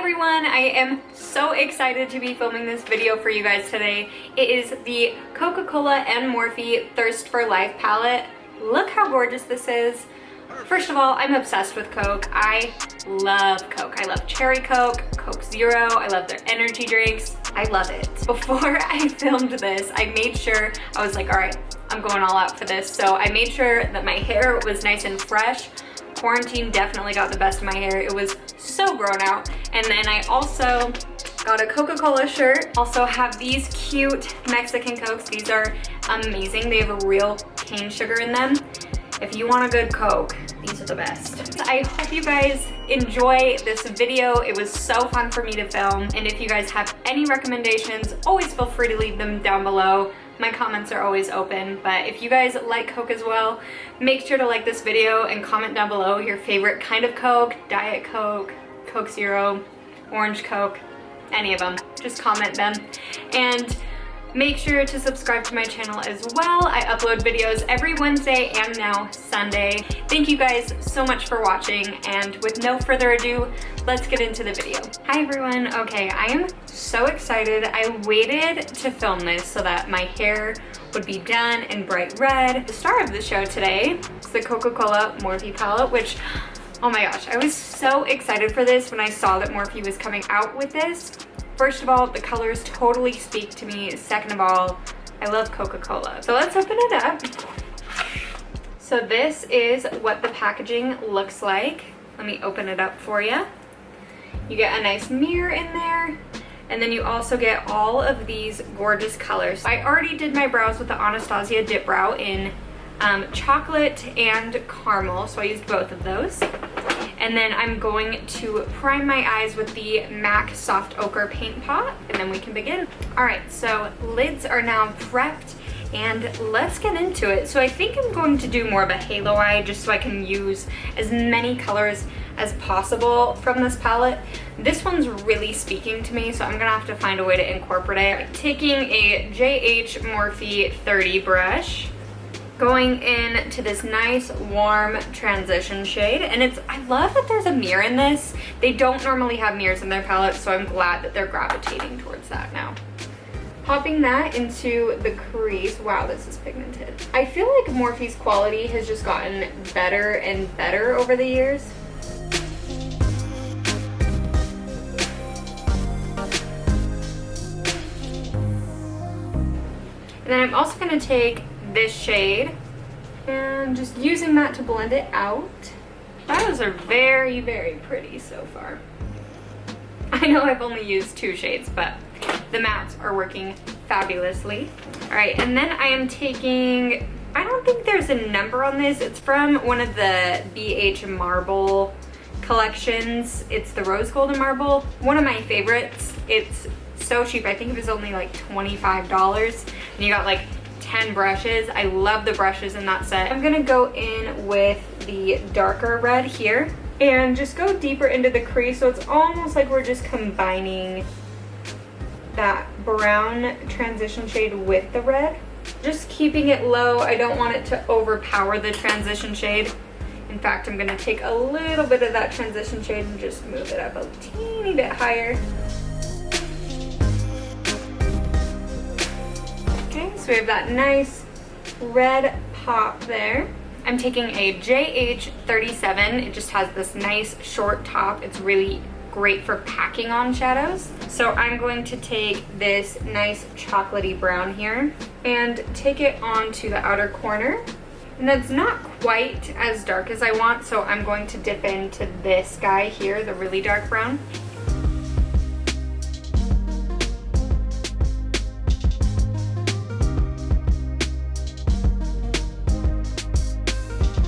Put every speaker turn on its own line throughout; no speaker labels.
everyone, I am so excited to be filming this video for you guys today. It is the Coca-Cola and Morphe Thirst for Life palette. Look how gorgeous this is. First of all, I'm obsessed with Coke. I love Coke. I love cherry Coke, Coke Zero. I love their energy drinks. I love it. Before I filmed this, I made sure, I was like, all right, I'm going all out for this. So I made sure that my hair was nice and fresh. Quarantine definitely got the best of my hair. It was so grown out. And then I also got a Coca-Cola shirt. Also have these cute Mexican Cokes. These are amazing. They have a real cane sugar in them. If you want a good Coke, these are the best. I hope you guys enjoy this video. It was so fun for me to film. And if you guys have any recommendations, always feel free to leave them down below. My comments are always open, but if you guys like Coke as well, make sure to like this video and comment down below your favorite kind of Coke, Diet Coke, Coke Zero, Orange Coke, any of them. Just comment them. And make sure to subscribe to my channel as well. I upload videos every Wednesday and now Sunday. Thank you guys so much for watching, and with no further ado, let's get into the video. Hi everyone. Okay, I am so excited. I waited to film this so that my hair would be done in bright red. The star of the show today is the Coca-Cola Morphe palette, which, oh my gosh, I was so excited for this when I saw that Morphe was coming out with this. First of all, the colors totally speak to me. Second of all, I love Coca-Cola. So let's open it up. So this is what the packaging looks like. Let me open it up for you. You get a nice mirror in there, and then you also get all of these gorgeous colors. I already did my brows with the Anastasia Dip Brow in chocolate and caramel, so I used both of those. And then I'm going to prime my eyes with the MAC Soft Ochre Paint Pot, and then we can begin. All right, so lids are now prepped, and let's get into it. So I think I'm going to do more of a halo eye just so I can use as many colors as possible from this palette. This one's really speaking to me, so I'm gonna have to find a way to incorporate it. Taking a JH Morphe 30 brush, going in to this nice warm transition shade, and I love that there's a mirror in this. They don't normally have mirrors in their palette, so I'm glad that they're gravitating towards that now. Popping that into the crease. Wow, this is pigmented. I feel like Morphe's quality has just gotten better and better over the years. And then I'm also gonna take this shade and just using that to blend it out. Shadows are very, very pretty so far. I know I've only used 2 shades, but the mattes are working fabulously. All right, and then I am taking, I don't think there's a number on this. It's from one of the BH Marble collections. It's the Rose Golden Marble, one of my favorites. It's so cheap. I think it was only like $25, and you got like 10 brushes. I love the brushes in that set. I'm gonna go in with the darker red here and just go deeper into the crease, so it's almost like we're just combining that brown transition shade with the red. Just keeping it low. I don't want it to overpower the transition shade. In fact, I'm gonna take a little bit of that transition shade and just move it up a teeny bit higher. Okay, so we have that nice red pop there. I'm taking a JH 37. It just has this nice short top. It's really great for packing on shadows. So I'm going to take this nice chocolatey brown here and take it onto the outer corner. And that's not quite as dark as I want, so I'm going to dip into this guy here, the really dark brown.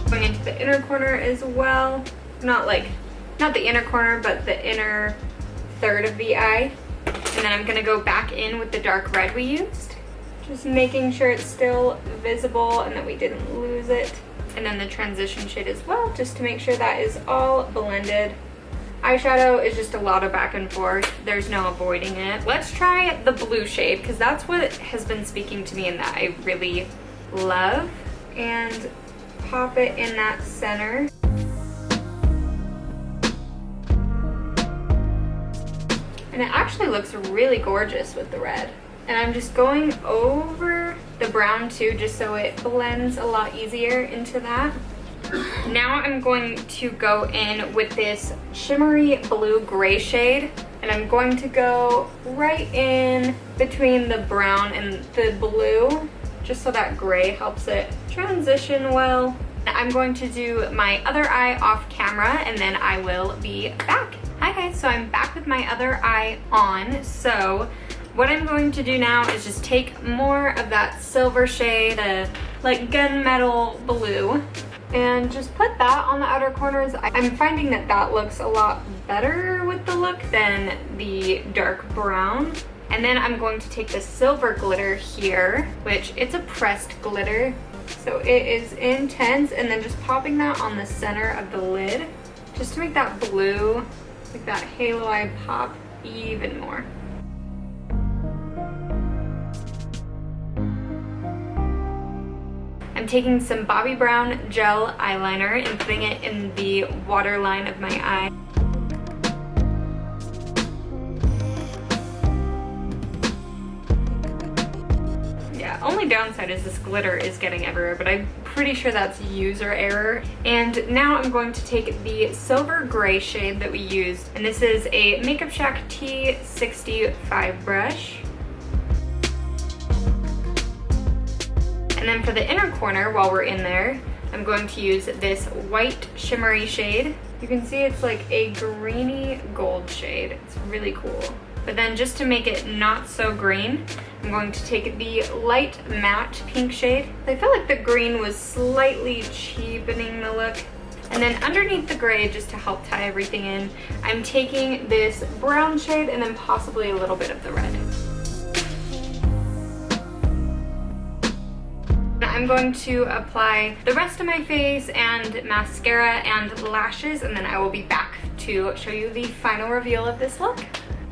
Going into the inner corner as well. Not the inner corner, but the inner third of the eye. And then I'm gonna go back in with the dark red we used. Just making sure it's still visible and that we didn't lose it. And then the transition shade as well, just to make sure that is all blended. Eyeshadow is just a lot of back and forth. There's no avoiding it. Let's try the blue shade, because that's what has been speaking to me and that I really love. And pop it in that center. And it actually looks really gorgeous with the red. And I'm just going over the brown too, just so it blends a lot easier into that. Now I'm going to go in with this shimmery blue gray shade, and I'm going to go right in between the brown and the blue, just so that gray helps it transition well. I'm going to do my other eye off camera, and then I will be back. Hi guys, so I'm back with my other eye on. So what I'm going to do now is just take more of that silver shade, like gunmetal blue, and just put that on the outer corners. I'm finding that that looks a lot better with the look than the dark brown. And then I'm going to take the silver glitter here, which it's a pressed glitter, so it is intense, and then just popping that on the center of the lid, just to make that blue, like that halo eye pop even more. I'm taking some Bobbi Brown gel eyeliner and putting it in the waterline of my eye. Yeah, only downside is this glitter is getting everywhere, but I'm pretty sure that's user error. And now I'm going to take the silver gray shade that we used, and this is a Makeup Shack T65 brush. And then for the inner corner, while we're in there, I'm going to use this white shimmery shade. You can see it's like a greeny gold shade. It's really cool. But then just to make it not so green, I'm going to take the light matte pink shade. I feel like the green was slightly cheapening the look. And then underneath the gray, just to help tie everything in, I'm taking this brown shade and then possibly a little bit of the red. I'm going to apply the rest of my face and mascara and lashes, and then I will be back to show you the final reveal of this look.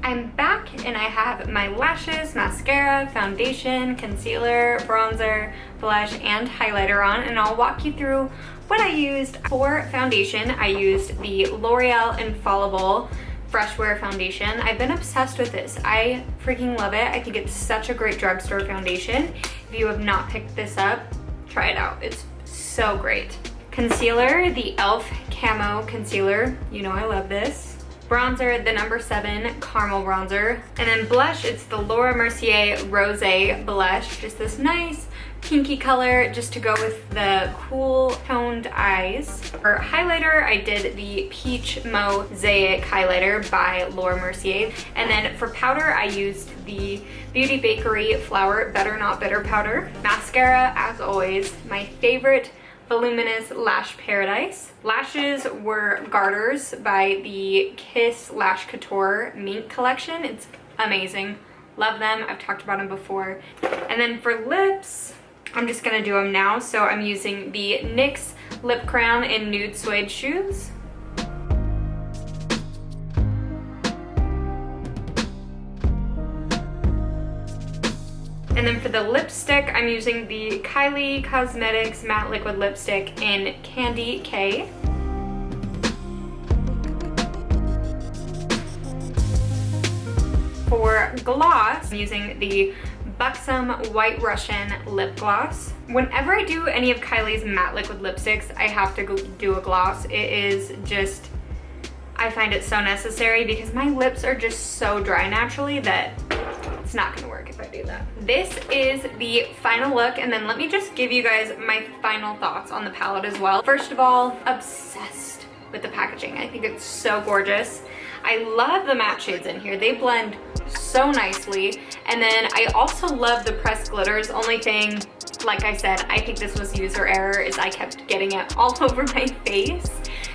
I'm back and I have my lashes, mascara, foundation, concealer, bronzer, blush, and highlighter on, and I'll walk you through what I used. For foundation, I used the L'Oreal Infallible Fresh Wear Foundation. I've been obsessed with this. I freaking love it. I think it's such a great drugstore foundation. If you have not picked this up, try it out. It's so great. Concealer, the e.l.f. Camo Concealer. You know I love this. Bronzer, the number 7 Caramel Bronzer. And then blush, it's the Laura Mercier Rosé Blush. Just this nice pinky color just to go with the cool toned eyes. For highlighter, I did the Peach Mosaic highlighter by Laura Mercier. And then for powder, I used the Beauty Bakery Flower Better Not Bitter powder. Mascara, as always, my favorite Voluminous Lash Paradise. Lashes were Garters by the Kiss Lash Couture Mink collection. It's amazing. Love them. I've talked about them before. And then for lips, I'm just gonna do them now. So I'm using the NYX Lip Crown in Nude Suede Shoes. And then for the lipstick, I'm using the Kylie Cosmetics Matte Liquid Lipstick in Candy Kaye. For gloss, I'm using the Buxom White Russian Lip Gloss. Whenever I do any of Kylie's matte liquid lipsticks, I have to go do a gloss. It is just, I find it so necessary because my lips are just so dry naturally that it's not gonna work if I do that. This is the final look, and then let me just give you guys my final thoughts on the palette as well. First of all, obsessed with the packaging. I think it's so gorgeous. I love the matte shades in here. They blend so nicely. And then I also love the pressed glitters. Only thing, like I said, I think this was user error, is I kept getting it all over my face.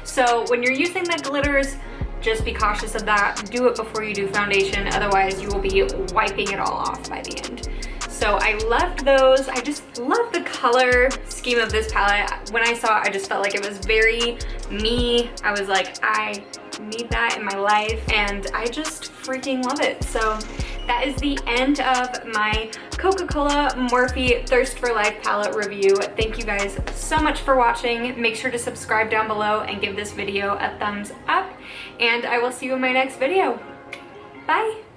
So when you're using the glitters, just be cautious of that. Do it before you do foundation, otherwise you will be wiping it all off by the end. So I loved those. I just love the color scheme of this palette. When I saw it, I just felt like it was very me. I was like, I need that in my life, and I just freaking love it. So that is the end of my Coca-Cola Morphe Thirst for Life palette review. Thank you guys so much for watching. Make sure to subscribe down below and give this video a thumbs up, and I will see you in my next video. Bye!